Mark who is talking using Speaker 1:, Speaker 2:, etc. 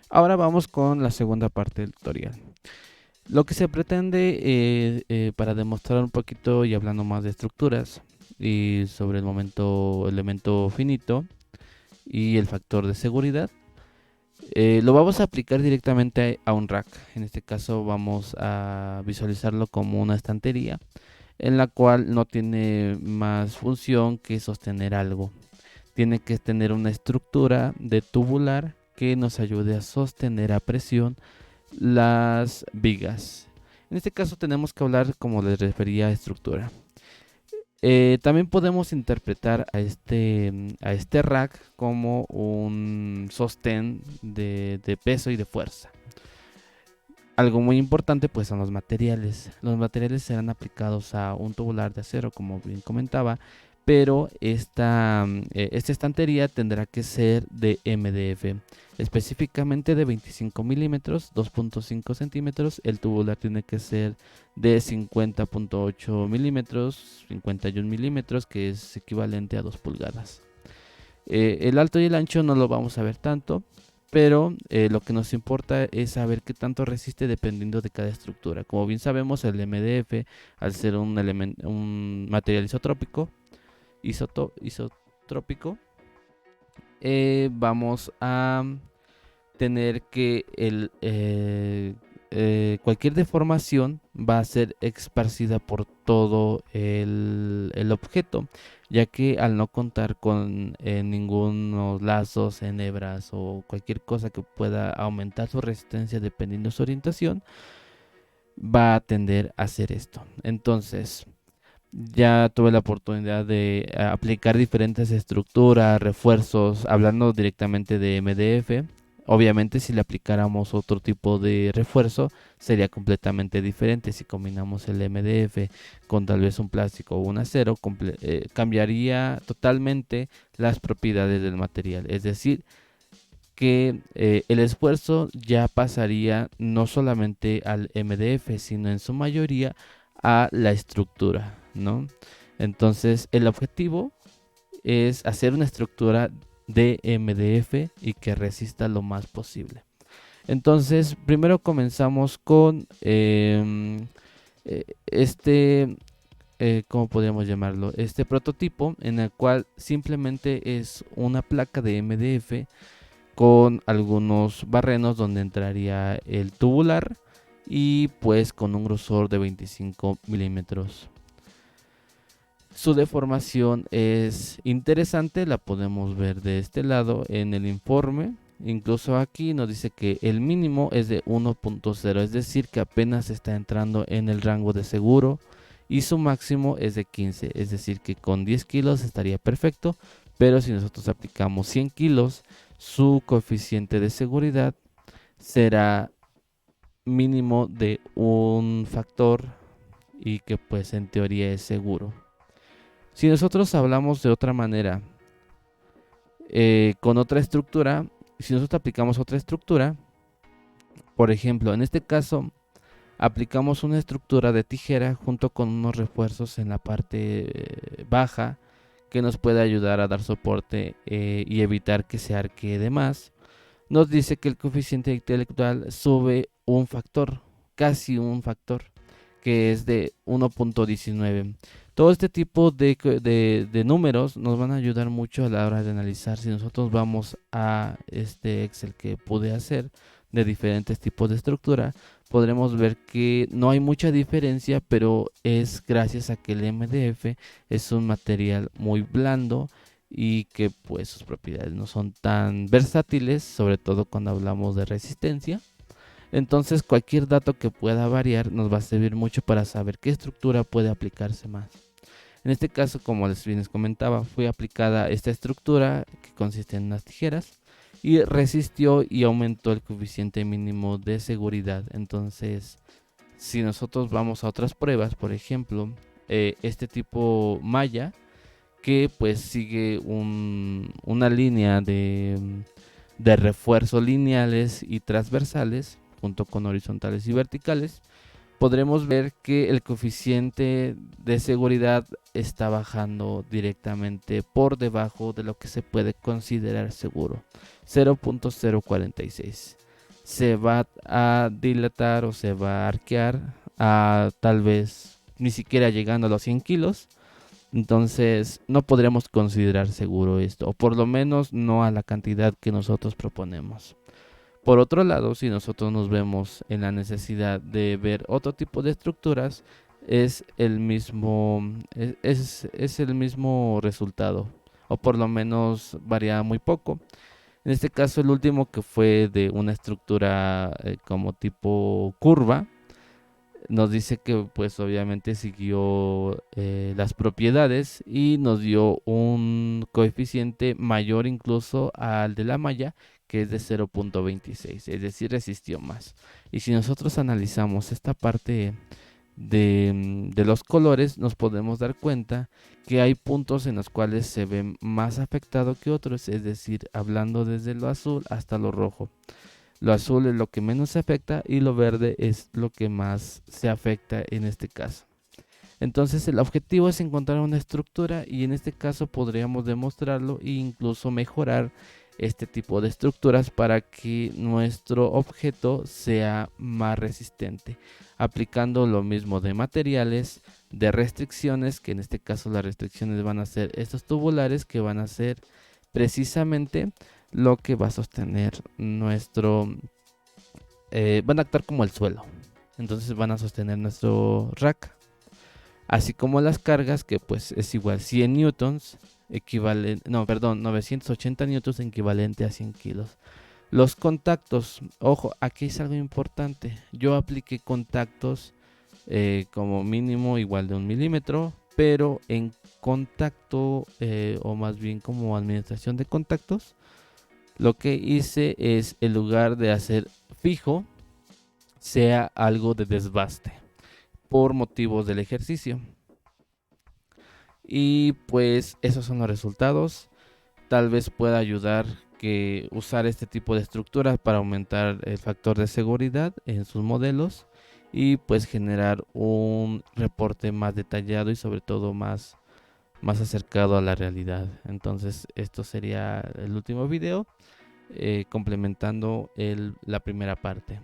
Speaker 1: Ahora vamos con la segunda parte del tutorial. Lo que se pretende para demostrar un poquito y hablando más de estructuras y sobre el momento elemento finito y el factor de seguridad, lo vamos a aplicar directamente a un rack. En este caso vamos a visualizarlo como una estantería en la cual no tiene más función que sostener algo. Tiene que tener una estructura de tubular que nos ayude a sostener a presión las vigas. En este caso tenemos que hablar como les refería a estructura. También podemos interpretar a este rack como un sostén de peso y de fuerza. Algo muy importante pues son los materiales. Los materiales serán aplicados a un tubular de acero, como bien comentaba, pero esta estantería tendrá que ser de MDF, específicamente de 25 milímetros, 2.5 centímetros. El tubular tiene que ser de 50.8 milímetros, 51 milímetros, que es equivalente a 2 pulgadas. El alto y el ancho no lo vamos a ver tanto, pero lo que nos importa es saber qué tanto resiste dependiendo de cada estructura. Como bien sabemos, el MDF, al ser un material isotrópico, vamos a tener que cualquier deformación va a ser esparcida por todo el objeto, ya que al no contar con ningunos lazos, enhebras o cualquier cosa que pueda aumentar su resistencia dependiendo de su orientación, va a tender a hacer esto. Entonces, ya tuve la oportunidad de aplicar diferentes estructuras, refuerzos, hablando directamente de MDF. Obviamente si le aplicáramos otro tipo de refuerzo sería completamente diferente. Si combinamos el MDF con tal vez un plástico o un acero, cambiaría totalmente las propiedades del material. Es decir, que el esfuerzo ya pasaría no solamente al MDF, sino en su mayoría a la estructura, ¿no? Entonces, el objetivo es hacer una estructura de MDF y que resista lo más posible. Entonces, primero comenzamos con este, ¿cómo podríamos llamarlo? Este prototipo en el cual simplemente es una placa de MDF con algunos barrenos donde entraría el tubular y pues con un grosor de 25 milímetros. Su deformación es interesante, la podemos ver de este lado en el informe. Incluso aquí nos dice que el mínimo es de 1.0, es decir que apenas está entrando en el rango de seguro, y su máximo es de 15, es decir que con 10 kilos estaría perfecto, pero si nosotros aplicamos 100 kilos, su coeficiente de seguridad será mínimo de un factor y que pues en teoría es seguro. Si nosotros hablamos de otra manera, con otra estructura, si nosotros aplicamos otra estructura, por ejemplo, en este caso, aplicamos una estructura de tijera junto con unos refuerzos en la parte baja que nos puede ayudar a dar soporte y evitar que se arquee de más. Nos dice que el coeficiente intelectual sube un factor, casi un factor, que es de 1.19. Todo este tipo de números nos van a ayudar mucho a la hora de analizar. Si nosotros vamos a este Excel que pude hacer de diferentes tipos de estructura, podremos ver que no hay mucha diferencia, pero es gracias a que el MDF es un material muy blando y que pues sus propiedades no son tan versátiles, sobre todo cuando hablamos de resistencia. Entonces cualquier dato que pueda variar nos va a servir mucho para saber qué estructura puede aplicarse más. En este caso, como les comentaba, fue aplicada esta estructura que consiste en unas tijeras y resistió y aumentó el coeficiente mínimo de seguridad. Entonces, si nosotros vamos a otras pruebas, por ejemplo, este tipo malla, que pues sigue una línea de refuerzos lineales y transversales junto con horizontales y verticales, podremos ver que el coeficiente de seguridad está bajando directamente por debajo de lo que se puede considerar seguro, 0.046. se va a dilatar o se va a arquear a tal vez ni siquiera llegando a los 100 kilos. Entonces no podríamos considerar seguro esto, o por lo menos no a la cantidad que nosotros proponemos. Por otro lado, si nosotros nos vemos en la necesidad de ver otro tipo de estructuras, es el mismo, es el mismo resultado, o por lo menos varía muy poco. En este caso, el último, que fue de una estructura como tipo curva, nos dice que pues obviamente siguió las propiedades y nos dio un coeficiente mayor incluso al de la malla, que es de 0.26, es decir, resistió más. Y si nosotros analizamos esta parte de los colores, nos podemos dar cuenta que hay puntos en los cuales se ve más afectado que otros, es decir, hablando desde lo azul hasta lo rojo. Lo azul es lo que menos se afecta y lo verde es lo que más se afecta en este caso. Entonces el objetivo es encontrar una estructura, y en este caso podríamos demostrarlo e incluso mejorar este tipo de estructuras para que nuestro objeto sea más resistente, aplicando lo mismo de materiales, de restricciones, que en este caso las restricciones van a ser estos tubulares, que van a ser precisamente lo que va a sostener nuestro, van a actuar como el suelo, entonces van a sostener nuestro rack, así como las cargas, que pues es igual 100 newtons, equivalente, no, perdón, 980 newtons equivalente a 100 kilos. Los contactos, ojo, aquí es algo importante, yo apliqué contactos como mínimo igual de 1 milímetro, pero en contacto, o más bien como administración de contactos, lo que hice es, en lugar de hacer fijo, sea algo de desbaste por motivos del ejercicio. Y pues esos son los resultados. Tal vez pueda ayudar que usar este tipo de estructuras para aumentar el factor de seguridad en sus modelos, y pues generar un reporte más detallado y sobre todo más acercado a la realidad. Entonces esto sería el último video, complementando la primera parte.